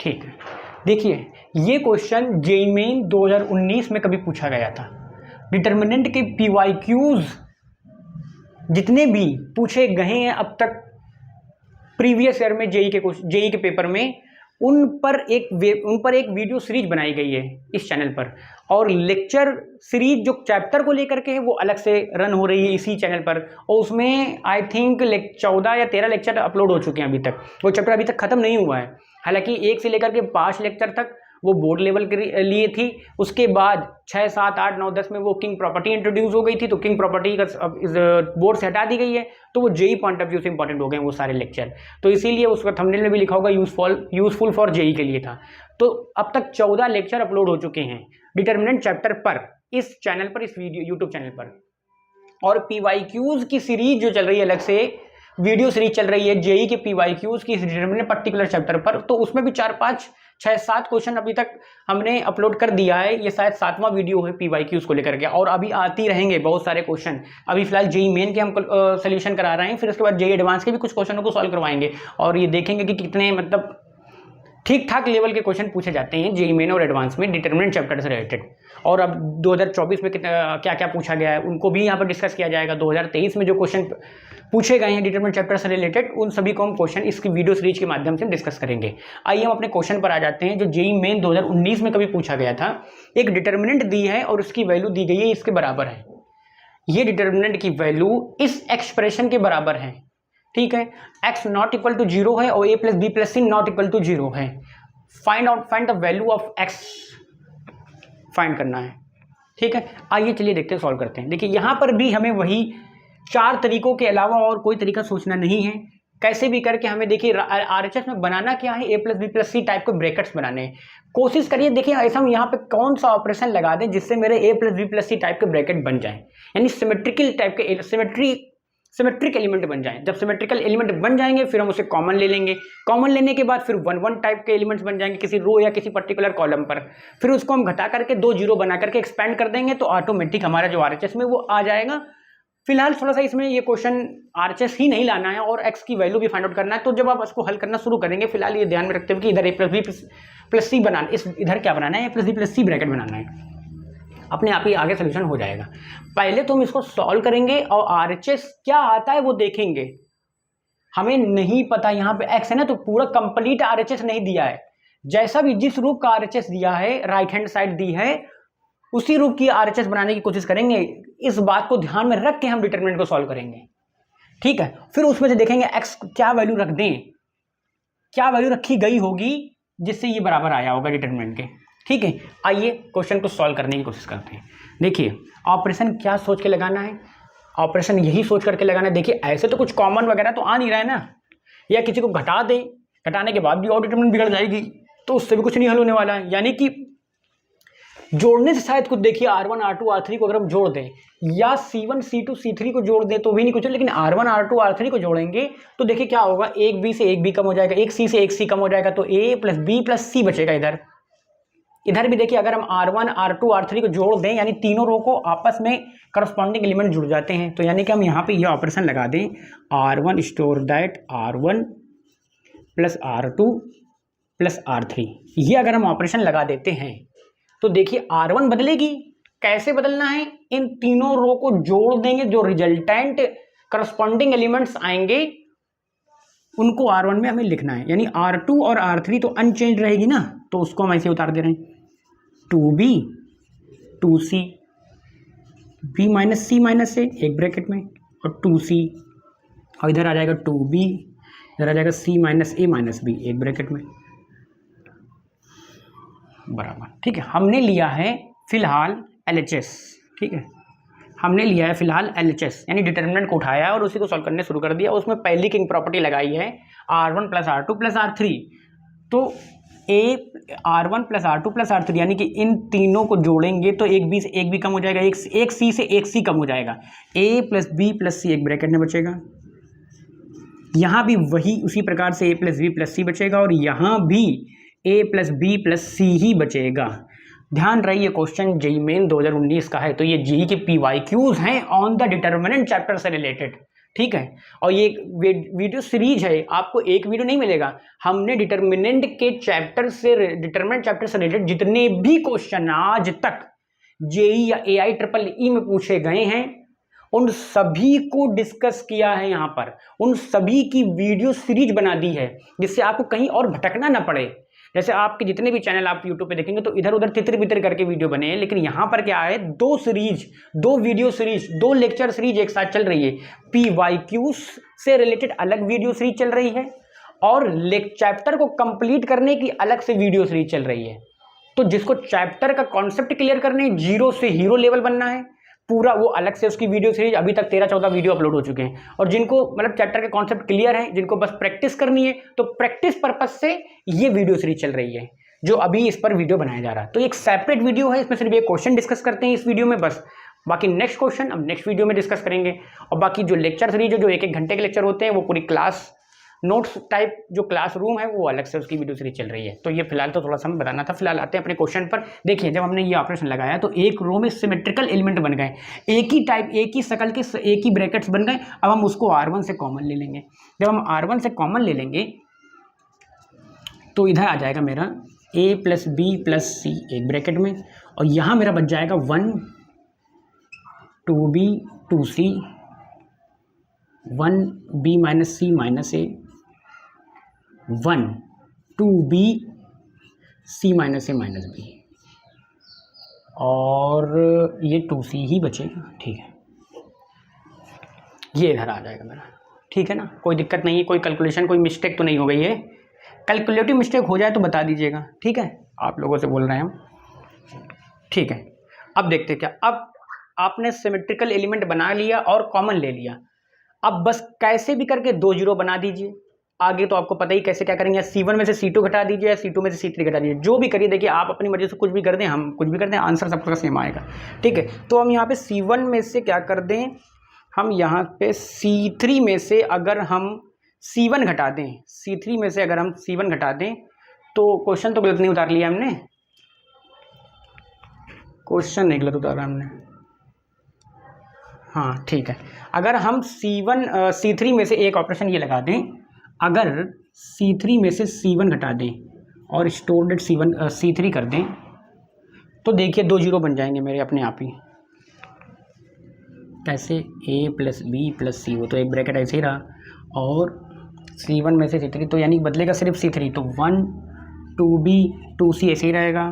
ठीक है, देखिए ये क्वेश्चन जेईई मेन 2019 में कभी पूछा गया था। डिटर्मिनेंट के PYQs जितने भी पूछे गए हैं अब तक प्रीवियस ईयर में जेईई के पेपर में, उन पर एक वीडियो सीरीज बनाई गई है इस चैनल पर, और लेक्चर सीरीज जो चैप्टर को लेकर के है वो अलग से रन हो रही है इसी चैनल पर, और उसमें आई थिंक 14 या 13 लेक्चर अपलोड हो चुके हैं अभी तक। वो चैप्टर अभी तक खत्म नहीं हुआ है, हालांकि 1 से लेकर के 5 लेक्चर तक वो बोर्ड लेवल के लिए थी। उसके बाद 6, 7, 8, 9, 10 में वो किंग प्रॉपर्टी इंट्रोड्यूस हो गई थी, तो किंग प्रॉपर्टी का इस बोर्ड से हटा दी गई है, तो वो जेईई पॉइंट ऑफ व्यू से इंपॉर्टेंट हो गए वो सारे लेक्चर। तो इसीलिए उसका थंबनेल में भी लिखा होगा यूजफुल फॉर जेईई के लिए था। तो अब तक 14 लेक्चर अपलोड हो चुके हैं डिटर्मिनेंट चैप्टर पर इस चैनल पर, इस वीडियो यूट्यूब चैनल पर। और PYQs की सीरीज जो चल रही है, अलग से वीडियो सीरीज चल रही है जेईई के PYQs की डिटर्मिनेंट पर्टिकुलर चैप्टर पर, तो उसमें भी 4, 5, 6, 7 क्वेश्चन अभी तक हमने अपलोड कर दिया है। ये शायद 7वां वीडियो है PYQs को लेकर के, और अभी आती रहेंगे बहुत सारे क्वेश्चन। अभी फिलहाल जेईई मेन के हम सोल्यूशन करा रहे हैं, फिर उसके बाद जेईई एडवांस के भी कुछ क्वेश्चनों को सॉल्व करवाएंगे, और ये देखेंगे कि कितने मतलब ठीक ठाक लेवल के क्वेश्चन पूछे जाते हैं जेईई मेन और एडवांस में डिटर्मिनेंट चैप्टर से रिलेटेड। और अब 2024 में क्या क्या पूछा गया है उनको भी यहाँ पर डिस्कस किया जाएगा। 2023 में जो क्वेश्चन पूछे गए हैं डिटर्मिनेंट चैप्टर से रिलेटेड, उन सभी को हम क्वेश्चन इसकी वीडियो सीरीज के माध्यम से डिस्कस करेंगे। आइए हम अपने क्वेश्चन पर आ जाते हैं, जो जेईई मेन 2019 में कभी पूछा गया था। एक डिटर्मिनेंट दी है और उसकी वैल्यू दी गई है इसके बराबर है। ये डिटर्मिनेंट की वैल्यू इस एक्सप्रेशन के बराबर है, ठीक है। x नॉट इक्वल टू 0 है और a plus B plus c not equal to 0 है। Find the value of x find करना है, ठीक है। आइए चलिए देखते हैं, सॉल्व करते हैं। देखिए यहाँ पर भी हमें वही 4 तरीकों के अलावा और कोई तरीका सोचना नहीं है। कैसे भी करके हमें देखिए RHS में बनाना क्या है, a plus B plus c type के ब्रैकेट्स बनाने हैं। कोशिश करिए, देखिए ऐसा हम यहाँ पे कौन सा ऑपरेशन लगा दें जिससे मेरे a plus B plus c type के ब्रैकेट बन जाए, यानी सिमेट्रिकल टाइप के सिमेट्रिक एलिमेंट बन जाएं। जब सिमेट्रिकल एलिमेंट बन जाएंगे फिर हम उसे कॉमन ले लेंगे। कॉमन लेने के बाद फिर 1, 1 टाइप के एलिमेंट्स बन जाएंगे किसी रो या किसी पर्टिकुलर कॉलम पर। फिर उसको हम घटा करके 2 जीरो बना करके एक्सपेंड कर देंगे, तो ऑटोमेटिक हमारा जो RHS में वो आ जाएगा। फिलहाल थोड़ा सा इसमें ये क्वेश्चन RHS ही नहीं लाना है और x की वैल्यू भी फाइंड आउट करना है। तो जब आप इसको हल करना शुरू करेंगे, फिलहाल ये ध्यान में रखते हुए कि इधर a plus B plus C बनाना, इधर क्या बनाना है, a plus B plus C bracket बनाना है। अपने आप ही आगे सोल्यूशन हो जाएगा। पहले तो हम इसको सॉल्व करेंगे और RHS क्या आता है वो देखेंगे। हमें नहीं पता यहाँ पे x है ना, तो पूरा कंप्लीट RHS नहीं दिया है। जैसा भी जिस रूप का RHS दिया है, राइट हैंड साइड दी है, उसी रूप की RHS बनाने की कोशिश करेंगे। इस बात को ध्यान में रख के हम डिटरमिनेंट को सॉल्व करेंगे, ठीक है। फिर उसमें से देखेंगे x क्या वैल्यू रख दें, क्या वैल्यू रखी गई होगी जिससे ये बराबर आया होगा डिटरमिनेंट के, ठीक है। आइए क्वेश्चन को सॉल्व करने की कोशिश करते हैं। देखिए ऑपरेशन क्या सोच के लगाना है, ऑपरेशन यही सोच करके लगाना है। देखिए ऐसे तो कुछ कॉमन वगैरह तो आ नहीं रहा है ना, या किसी को घटा दें, घटाने के बाद भी और डिटरमिनेंट बिगड़ जाएगी, तो उससे भी कुछ नहीं हल होने वाला है। यानी कि जोड़ने से शायद कुछ, देखिए R1 R2 R3 को अगर हम जोड़ दें, या C1 C2 C3 को जोड़ दें तो भी नहीं कुछ, लेकिन R1 R2 R3 को जोड़ेंगे तो देखिए क्या होगा, एक B से एक B कम हो जाएगा, एक C से एक C कम हो जाएगा, तो A plus B plus C बचेगा। इधर भी देखिए अगर हम R1 R2 R3 को जोड़ दें, यानी तीनों रो को आपस में करस्पॉन्डिंग एलिमेंट जुड़ जाते हैं, तो यानी कि हम यहाँ पे ये ऑपरेशन लगा दें, R1 store that R1 plus R2 plus R3। ये अगर हम ऑपरेशन लगा देते हैं तो देखिए R1 बदलेगी। कैसे बदलना है, इन तीनों रो को जोड़ देंगे, जो रिजल्टेंट करस्पॉन्डिंग एलिमेंट्स आएंगे उनको R1 में हमें लिखना है। यानी R2 और R3 तो अनचेंज रहेगी ना, तो उसको हम ऐसे उतार दे रहे हैं, 2B 2C B minus C minus A एक ब्रैकेट में, और 2C, और इधर आ जाएगा 2B, इधर आ जाएगा C minus A minus B एक ब्रैकेट में, बराबर, ठीक है। हमने लिया है फिलहाल LHS, ठीक है, हमने लिया है फिलहाल LHS, यानी डिटर्मिनेंट को उठाया है और उसी को सॉल्व करने शुरू कर दिया। उसमें पहली किंग प्रॉपर्टी लगाई है R1 plus R2 plus R3, तो R1 plus R2 plus R3, यानी कि इन तीनों को जोड़ेंगे तो एक B से एक B कम हो जाएगा, एक C से एक C कम हो जाएगा, A plus B plus C एक ब्रैकेट में बचेगा। यहाँ भी वही उसी प्रकार से A plus B plus C बचेगा, और यहाँ भी A plus B plus C ही बचेगा। ध्यान रही, ये क्वेश्चन जेईई मेन 2019 का है, तो ये जेईई के PYQs हैं ऑन द डिटर्मिनेंट चैप्टर से रिलेटेड, ठीक है। और ये वीडियो सीरीज है, आपको एक वीडियो नहीं मिलेगा। हमने डिटर्मिनेंट के चैप्टर से रिलेटेड जितने भी क्वेश्चन आज तक जेई या एआई ट्रिपल ई में पूछे गए हैं उन सभी को डिस्कस किया है यहाँ पर, उन सभी की वीडियो सीरीज बना दी है जिससे आपको कहीं और भटकना ना पड़े। जैसे आपके जितने भी चैनल आप यूट्यूब पे देखेंगे तो इधर उधर तितर बितर करके वीडियो बने हैं, लेकिन यहाँ पर क्या है, दो वीडियो सीरीज, 2 लेक्चर सीरीज एक साथ चल रही है। PYQ से रिलेटेड अलग वीडियो सीरीज चल रही है और चैप्टर को कंप्लीट करने की अलग से वीडियो सीरीज चल रही है। तो जिसको चैप्टर का कॉन्सेप्ट क्लियर करने, जीरो से हीरो लेवल बनना है पूरा, वो अलग से उसकी वीडियो सीरीज, अभी तक 13-14 वीडियो अपलोड हो चुके हैं। और जिनको मतलब चैप्टर के कॉन्सेप्ट क्लियर है, जिनको बस प्रैक्टिस करनी है, तो प्रैक्टिस पर्पज से ये वीडियो सीरीज चल रही है जो अभी इस पर वीडियो बनाया जा रहा है। तो एक सेपरेट वीडियो है, इसमें सिर्फ एक क्वेश्चन डिस्कस करते हैं इस वीडियो में बस, बाकी नेक्स्ट क्वेश्चन अब नेक्स्ट वीडियो में डिस्कस करेंगे। और बाकी जो लेक्चर सीरीज है, जो 1-1 घंटे के लेक्चर होते हैं, वो पूरी क्लास नोट्स टाइप जो क्लासरूम है वो अलग से उसकी वीडियो सीरीज चल रही है। तो ये फिलहाल तो थोड़ा सा हमें बताना था। फिलहाल आते हैं अपने क्वेश्चन पर। देखिए, जब हमने ये ऑपरेशन लगाया तो एक रो में सिमेट्रिकल एलिमेंट बन गए, एक ही टाइप, एक ही शकल के एक ही ब्रैकेट्स बन गए। अब हम उसको R1 से कॉमन ले लेंगे। जब हम R1 से कॉमन ले लेंगे तो इधर आ जाएगा मेरा A + B + C एक ब्रैकेट में, और यहाँ मेरा बच जाएगा 1 2B 2C 1B - C - A 1 2B C - A - B, और ये 2C ही बचेगा। ठीक है, ये इधर आ जाएगा मेरा। ठीक है ना, कोई दिक्कत नहीं है, कोई कैलकुलेशन कोई मिस्टेक तो नहीं हो गई है। कैलकुलेटिव मिस्टेक हो जाए तो बता दीजिएगा, ठीक है, आप लोगों से बोल रहे हैं हम। ठीक है, अब देखते क्या। अब आपने सिमेट्रिकल एलिमेंट बना लिया और कॉमन ले लिया। अब बस कैसे भी करके 2 जीरो बना दीजिए। आगे तो आपको पता ही कैसे क्या करेंगे, C1 में से C2 घटा दीजिए या C2 में से C3 घटा दीजिए, जो भी करिए। देखिए, आप अपनी मर्जी से कुछ भी कर दें, हम कुछ भी कर दें, आंसर सबका सेम आएगा। ठीक है, तो हम यहाँ पे C1 में से क्या कर दें, हम यहाँ पे C3 में से अगर हम C1 घटा दें, C3 में से अगर हम C1 घटा दें, तो क्वेश्चन तो गलत नहीं उतार लिया हमने, क्वेश्चन नहीं गलत उतारा हमने। हाँ ठीक है, अगर हम C3 में से एक ऑपरेशन ये लगा दें, अगर C3 में से C1 घटा दें और स्टोर्ड C3 कर दें, तो देखिए 2 जीरो बन जाएंगे मेरे अपने आप ही। कैसे, A + B + C, वो तो एक ब्रैकेट ऐसे ही रहा, और C1 में से C3, तो यानी बदलेगा सिर्फ C3, तो 1 2B 2C ऐसे ही रहेगा,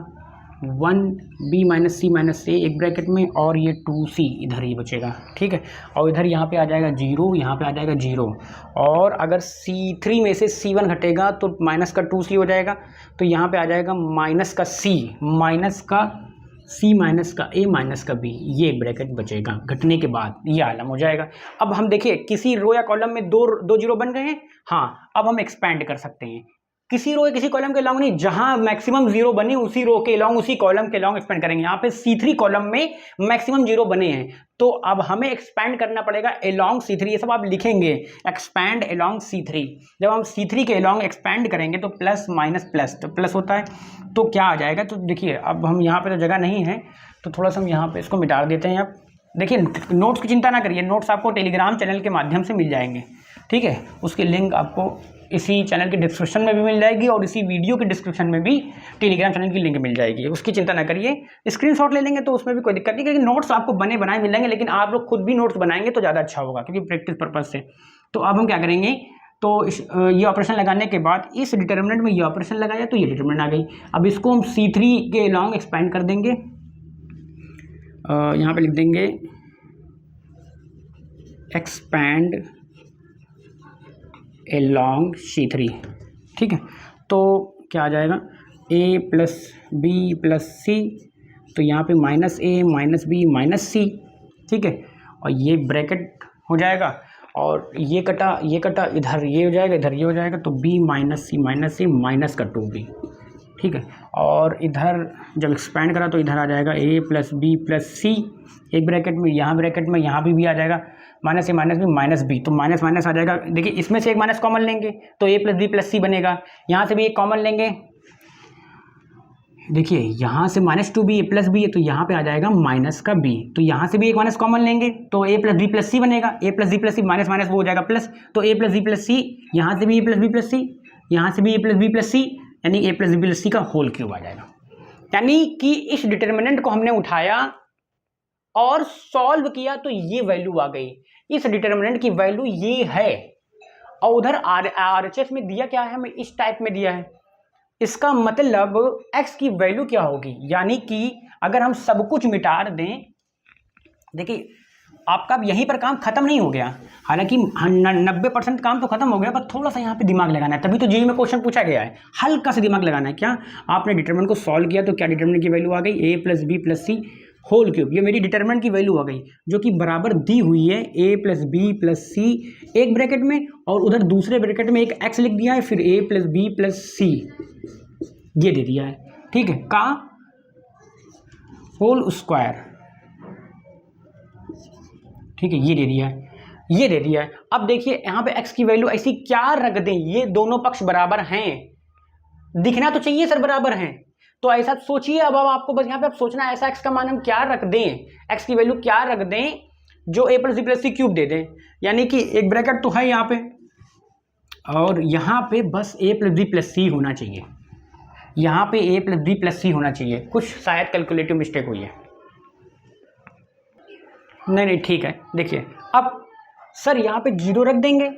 1B - C - A एक ब्रैकेट में, और ये 2C इधर ही बचेगा। ठीक है, और इधर यहाँ पे आ जाएगा 0, यहाँ पे आ जाएगा 0, और अगर C3 में से C1 घटेगा तो माइनस का 2C हो जाएगा, तो यहाँ पे आ जाएगा माइनस का C माइनस का A माइनस का B, ये ब्रैकेट बचेगा घटने के बाद, ये आलम हो जाएगा। अब हम देखिए, किसी रो या कॉलम में दो जीरो बन गए हैं। हाँ, अब हम एक्सपैंड कर सकते हैं, किसी रो या किसी कॉलम के लॉन्ग नहीं, जहां मैक्सिमम जीरो बने उसी रो के लॉन्ग, उसी कॉलम के लॉन्ग एक्सपेंड करेंगे। यहाँ पे C3 कॉलम में मैक्सिमम जीरो बने हैं, तो अब हमें एक्सपैंड करना पड़ेगा अलोंग C3। ये सब आप लिखेंगे, एक्सपैंड अलोंग C3। जब हम C3 के अलोंग एक्सपैंड करेंगे तो प्लस माइनस प्लस, तो प्लस होता है, तो क्या आ जाएगा। तो देखिए, अब हम यहाँ पे तो जगह नहीं है, तो थोड़ा सा हम यहाँ पे इसको मिटा देते हैं। अब देखिए, नोट्स की चिंता ना करिए, नोट्स आपको टेलीग्राम चैनल के माध्यम से मिल जाएंगे। ठीक है, उसकी लिंक आपको इसी चैनल के डिस्क्रिप्शन में भी मिल जाएगी, और इसी वीडियो के डिस्क्रिप्शन में भी टेलीग्राम चैनल की लिंक मिल जाएगी, उसकी चिंता ना करिए। स्क्रीनशॉट ले लेंगे तो उसमें भी कोई दिक्कत नहीं, क्योंकि नोट्स आपको बने बनाए मिल जाएंगे, लेकिन आप लोग खुद भी नोट्स बनाएंगे तो ज़्यादा अच्छा होगा, क्योंकि प्रैक्टिस पर्पज से। तो अब हम क्या करेंगे, तो ये ऑपरेशन लगाने के बाद इस डिटर्मिनेंट में ये ऑपरेशन लगाया तो ये डिटर्मिनेंट आ गई। अब इसको हम C3 के लॉन्ग एक्सपैंड कर देंगे, यहाँ पे लिख देंगे एक्सपैंड अलोंग C3। ठीक है, तो क्या आ जाएगा, A + B + C, तो यहाँ पे -A -B -C। ठीक है, और ये ब्रैकेट हो जाएगा, और ये कटा इधर ये हो जाएगा, इधर ये हो जाएगा, तो B - C - A माइनस का 2B। ठीक है, और इधर जब एक्सपैंड करा तो इधर आ जाएगा A + B + C एक ब्रैकेट में, यहाँ ब्रैकेट में यहाँ भी आ जाएगा -A - B तो माइनस माइनस आ जाएगा। देखिए, इसमें से एक माइनस कॉमन लेंगे तो A + B + C बनेगा, यहाँ से भी एक कॉमन लेंगे, देखिए यहाँ से -2b a प्लस बी है तो यहाँ पे आ जाएगा माइनस का b, तो यहाँ से भी एक माइनस कॉमन लेंगे तो a plus B plus c बनेगा, a plus B plus c minus minus वो हो जाएगा प्लस, तो a plus B plus c, यहाँ से भी a plus B plus c, यहाँ से भी a plus B plus c, यानी a plus B plus c का होल क्यूब आ जाएगा। यानी कि इस डिटर्मिनेंट को हमने उठाया और सॉल्व किया तो ये वैल्यू आ गई, इस डिटर्मिनेंट की वैल्यू ये है, और उधर RHS में दिया क्या है, हमें इस टाइप में दिया है। इसका मतलब x की वैल्यू क्या होगी, यानी कि अगर हम सब कुछ मिटा दें, देखिए आपका अब यहीं पर काम खत्म नहीं हो गया, हालांकि 90% काम तो खत्म हो गया, बस थोड़ा सा यहाँ पे दिमाग लगाना है, तभी तो जेईई में क्वेश्चन पूछा गया है, हल्का सा दिमाग लगाना है। क्या आपने डिटरमिनेंट को सॉल्व किया तो क्या डिटरमिनेंट की वैल्यू आ गई, a plus B plus c whole cube, ये मेरी डिटरमिनेंट की वैल्यू आ गई जो कि बराबर दी हुई है a प्लस बी प्लस सी एक ब्रैकेट में, और उधर दूसरे ब्रैकेट में एक x लिख दिया है, फिर a प्लस बी प्लस सी ये दे दिया है, ठीक है, का होल स्क्वायर, ठीक है, ये दे दिया है, ये दे दिया है। अब देखिए यहाँ पे x की वैल्यू ऐसी क्या रख दें, ये दोनों पक्ष बराबर हैं, दिखना तो चाहिए सर बराबर हैं, तो ऐसा सोचिए। अब आपको बस यहाँ पे अब सोचना है ऐसा x का मान हम क्या रख दें, x की वैल्यू क्या रख दें जो a plus B plus C cube दे दें, यानी कि एक ब्रैकेट तो है यहाँ पे और यहाँ पे बस a प्लस बी प्लस सी होना चाहिए, यहाँ पे a प्लस बी प्लस सी होना चाहिए, कुछ शायद कैलकुलेटिव मिस्टेक हुई है, नहीं ठीक है। देखिए अब सर यहाँ पे 0 रख देंगे,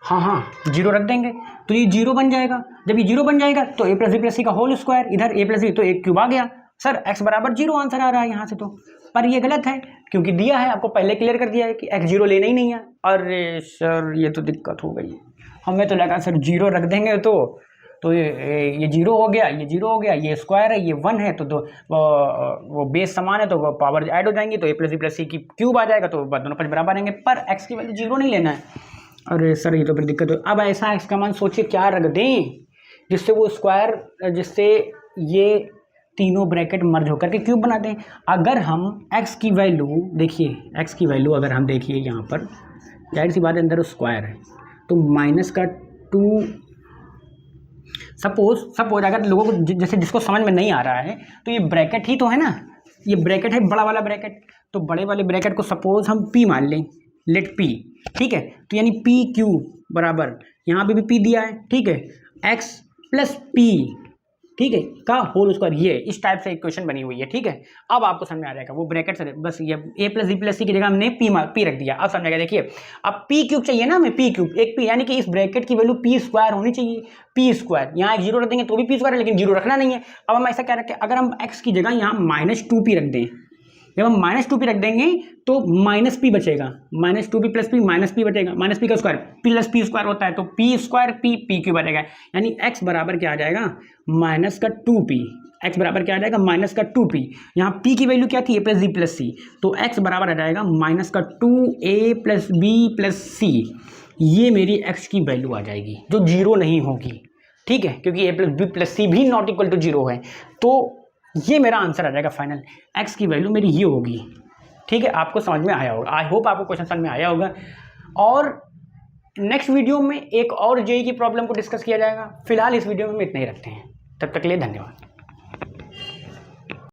हाँ 0 रख देंगे तो ये 0 बन जाएगा, जब ये 0 बन जाएगा तो a plus B plus c का होल स्क्वायर, इधर a प्लस बी तो एक क्यूब आ गया, सर x बराबर 0 आंसर आ रहा है यहाँ से, तो पर ये गलत है क्योंकि दिया है, आपको पहले क्लियर कर दिया है कि x 0 लेना ही नहीं है। अरे सर ये तो दिक्कत हो गई, हमें तो लगा सर 0 रख देंगे तो ये 0 हो गया, ये 0 हो गया, ये स्क्वायर है, ये 1 है, तो वो बेस समान है तो वो पावर ऐड हो जाएंगी, तो a प्लस बी प्लस सी की क्यूब आ जाएगा, तो दोनों पक्ष बराबर रहेंगे, पर x की वैल्यू 0 नहीं लेना है। अरे सर ये तो फिर दिक्कत हो। अब ऐसा x का मान सोचिए क्या रख दें जिससे वो स्क्वायर, जिससे ये तीनों ब्रैकेट मर्ज होकर के क्यूब बना दें। अगर हम x की वैल्यू देखिए, x की वैल्यू अगर हम देखिए यहाँ पर, जाहिर सी बात है अंदर स्क्वायर है तो माइनस का 2, सपोज अगर लोगों को जैसे जिसको समझ में नहीं आ रहा है तो ये ब्रैकेट ही तो है ना, ये ब्रैकेट है बड़ा वाला ब्रैकेट, तो बड़े वाले ब्रैकेट को सपोज हम p मान लें, लेट p, ठीक है, तो यानी p क्यूब बराबर यहाँ पे भी p दिया है, ठीक है, x प्लस p, ठीक है, का होल स्क्वायर, ये इस टाइप से इक्वेशन बनी हुई है, ठीक है। अब आपको समझ में आ जाएगा, वो ब्रैकेट से बस ये a प्लस बी प्लस सी की जगह हमने p रख दिया, अब समझ आएगा। देखिए अब p क्यूब चाहिए ना हमें, p क्यूब एक p, यानी कि इस ब्रैकेट की वैल्यू p स्क्वायर होनी चाहिए, p स्क्वायर, यहाँ 0 रख देंगे तो भी p स्क्वायर है, लेकिन 0 रखना नहीं है। अब हम ऐसा क्या रखें, अगर हम x की जगह यहाँ -2p रख दें, जब हम -2p रख देंगे तो -p बचेगा, -2p plus p minus p बचेगा, माइनस p का स्क्वायर प्लस p स्क्वायर होता है, तो p स्क्वायर p क्यूब बचेगा, यानी x बराबर क्या आ जाएगा, -2p, x बराबर क्या आ जाएगा, -2p। यहाँ p की वैल्यू क्या थी, a प्लस बी प्लस सी, तो x बराबर आ जाएगा -2a प्लस बी प्लस सी, ये मेरी x की वैल्यू आ जाएगी जो 0 नहीं होगी, ठीक है, क्योंकि a प्लस बी प्लस सी भी नॉट इक्वल टू 0 है, तो ये मेरा आंसर आ जाएगा फाइनल, x की वैल्यू मेरी ये होगी, ठीक है। आपको समझ में आया होगा, आई होप आपको क्वेश्चन समझ में आया होगा, और नेक्स्ट वीडियो में एक और जेईई की प्रॉब्लम को डिस्कस किया जाएगा। फिलहाल इस वीडियो में इतना ही रखते हैं, तब तक के लिए धन्यवाद।